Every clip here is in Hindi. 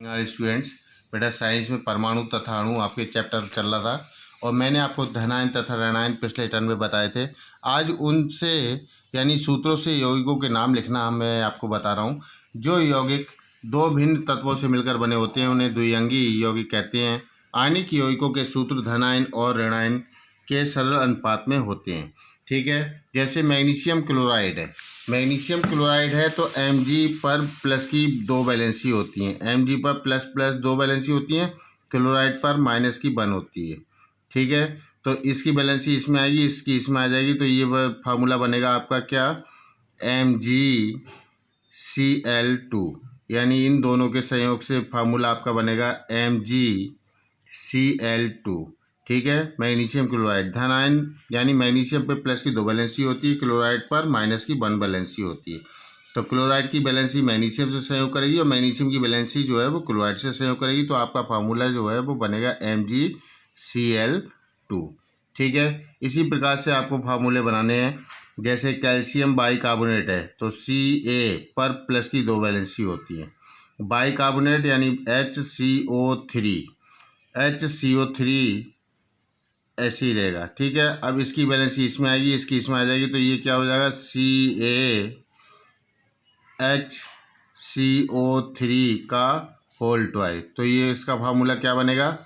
स्टूडेंट्स, बेटा साइंस में परमाणु तथा अणु आपके चैप्टर चल रहा था और मैंने आपको धनायन तथा ऋणायन पिछले टर्म में बताए थे। आज उनसे यानी सूत्रों से यौगिकों के नाम लिखना मैं आपको बता रहा हूँ। जो यौगिक दो भिन्न तत्वों से मिलकर बने होते हैं उन्हें द्विअंगी यौगिक कहते हैं। आणविक यौगिकों के सूत्र धनायन और ऋणायन के सरल अनुपात में होते हैं। ठीक है, जैसे मैग्नीशियम क्लोराइड है। मैग्नीशियम क्लोराइड है तो Mg पर प्लस की दो वैलेंसी होती हैं। Mg पर प्लस प्लस दो वैलेंसी होती हैं, क्लोराइड पर माइनस की वन होती है। ठीक है, तो इसकी वैलेंसी इसमें आएगी, इसकी इसमें आ जाएगी, तो ये फार्मूला बनेगा आपका क्या, MgCl2, यानी इन दोनों के संयोग से फार्मूला आपका बनेगा MgCl2। ठीक है, मैग्नीशियम क्लोराइड। धनायन यानी मैग्नीशियम पे प्लस की दो वैलेंसी होती है, क्लोराइड पर माइनस की वन वैलेंसी होती है। तो क्लोराइड की वैलेंसी मैग्नीशियम से संयोग करेगी और मैग्नीशियम की वैलेंसी जो है वो क्लोराइड से संयोग करेगी, तो आपका फार्मूला जो है वो बनेगा MgCl2। ठीक है, इसी प्रकार से आपको फार्मूले बनाने हैं। जैसे कैल्शियम बाइकार्बोनेट है तो Ca पर प्लस की दो वैलेंसी होती है। बाइकार्बोनेट यानी HCO3 ऐसे ही रहेगा। ठीक है, अब इसकी वैलेंसी इसमें आएगी, इसकी इसमें आ जाएगी, तो ये क्या हो जाएगा, CaHCO3 का होल ट्वाइस। तो ये इसका फार्मूला क्या बनेगा,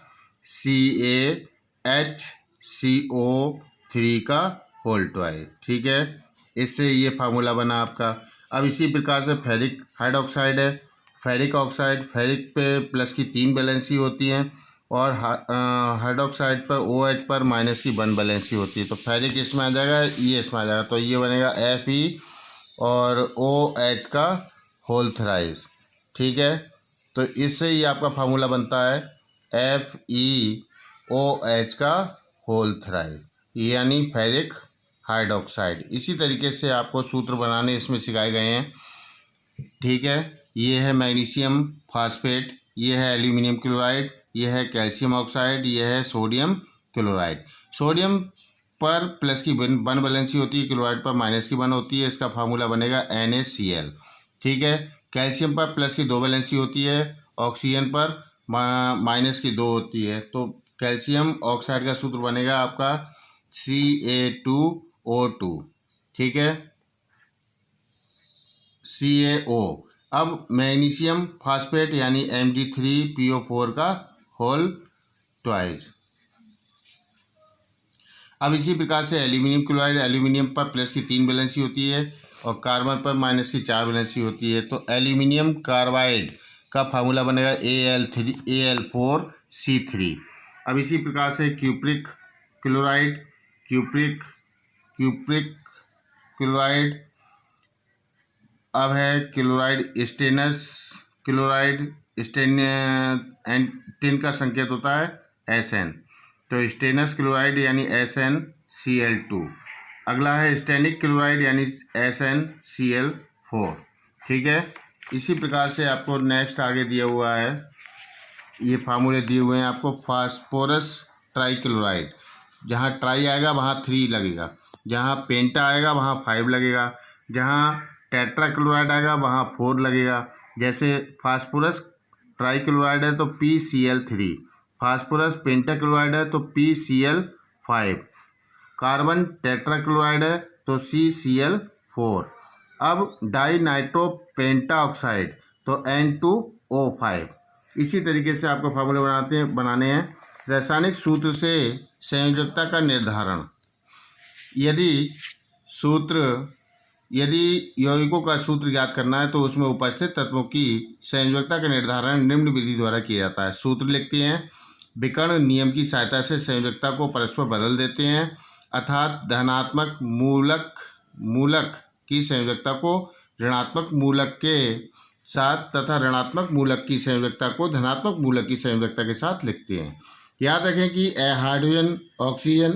CaHCO3 का होल ट्वाइस। ठीक है, इससे ये फार्मूला बना आपका। अब इसी प्रकार से फेरिक हाइड्रोक्साइड है। फेरिक ऑक्साइड, फेरिक पे प्लस की तीन वैलेंसी होती हैं और हाइड्रोक्साइड पर OH पर माइनस की वन वैलेंसी होती है। तो फेरिक इसमें आ जाएगा, ये इसमें आ जाएगा, तो ये बनेगा Fe और OH का होल थ्राइस। ठीक है, तो इससे ही आपका फार्मूला बनता है FeOH का होल थ्राइस, यानी फेरिक हाइड्रोक्साइड। इसी तरीके से आपको सूत्र बनाने इसमें सिखाए गए हैं। ठीक है, ये है मैग्नीशियम फास्फेट, ये है एल्यूमिनियम क्लोराइड, यह है कैल्शियम ऑक्साइड, यह है सोडियम क्लोराइड। सोडियम पर प्लस की वन वैलेंसी होती है, क्लोराइड पर माइनस की वन होती है, इसका फार्मूला बनेगा NaCl। ठीक है, कैल्शियम पर प्लस की दो वैलेंसी होती है, ऑक्सीजन पर माइनस की दो होती है, तो कैल्शियम ऑक्साइड का सूत्र बनेगा आपका Ca2O2। ठीक है, CaO। अब मैग्नीशियम फास्फेट यानी Mg3PO4 का होल ट्वाइस। अब इसी प्रकार से एल्यूमिनियम क्लोराइड, एल्यूमिनियम पर प्लस की तीन वैलेंसी होती है और कार्बन पर माइनस की चार वैलेंसी होती है, तो एल्यूमिनियम कार्बाइड का फार्मूला बनेगा Al4C3। अब इसी प्रकार से क्यूप्रिक क्लोराइड, क्यूप्रिक क्लोराइड, अब है क्लोराइड स्टेनस क्लोराइड, टिन का संकेत होता है Sn, तो स्टेनस क्लोराइड यानी SnCl2। अगला है स्टेनिक क्लोराइड यानी SnCl4। ठीक है, इसी प्रकार से आपको नेक्स्ट आगे दिया हुआ है, ये फार्मूले दिए हुए हैं आपको। फास्फोरस ट्राइक्लोराइड, जहाँ ट्राई आएगा वहाँ 3 लगेगा, जहाँ पेंटा आएगा वहाँ 5 लगेगा, जहाँ टेट्राक्लोराइड आएगा वहाँ 4 लगेगा। जैसे फास्फोरस ट्राइक्लोराइड है तो PCl3, फास्फोरस पेंटाक्लोराइड है तो PCl5, कार्बन टेट्राक्लोराइड है तो CCl4। अब डाई नाइट्रो पेंटा ऑक्साइड तो N2O5। इसी तरीके से आपको फार्मूले बनाने हैं। रासायनिक सूत्र से संयोजकता का निर्धारण। यदि यौगिकों का सूत्र ज्ञात करना है तो उसमें उपस्थित तत्वों की संयोजकता का निर्धारण निम्न विधि द्वारा किया जाता है। सूत्र लिखते हैं, विकर्ण नियम की सहायता से संयोजकता को परस्पर बदल देते हैं, अर्थात धनात्मक मूलक की संयोजकता को ऋणात्मक मूलक के साथ तथा ऋणात्मक मूलक की संयोजकता को धनात्मक मूलक की संयोजकता के साथ लिखते हैं। याद रखें कि हाइड्रोजन, ऑक्सीजन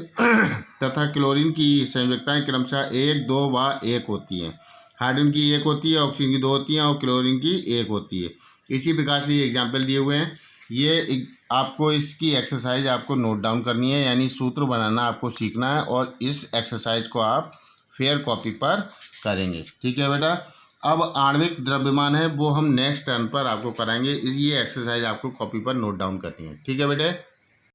तथा क्लोरीन की संयोजकताएं क्रमशः 1, 2 व 1 होती हैं। हाइड्रोजन की 1 होती है, ऑक्सीजन की 2 होती हैं और क्लोरीन की 1 होती है। इसी प्रकार से ये एग्जाम्पल दिए हुए हैं। ये आपको इसकी एक्सरसाइज आपको नोट डाउन करनी है, यानी सूत्र बनाना आपको सीखना है और इस एक्सरसाइज को आप फेयर कॉपी पर करेंगे। ठीक है बेटा, अब आणविक द्रव्यमान है वो हम नेक्स्ट टर्न पर आपको कराएंगे। ये एक्सरसाइज आपको कॉपी पर नोट डाउन करनी है। ठीक है बेटे।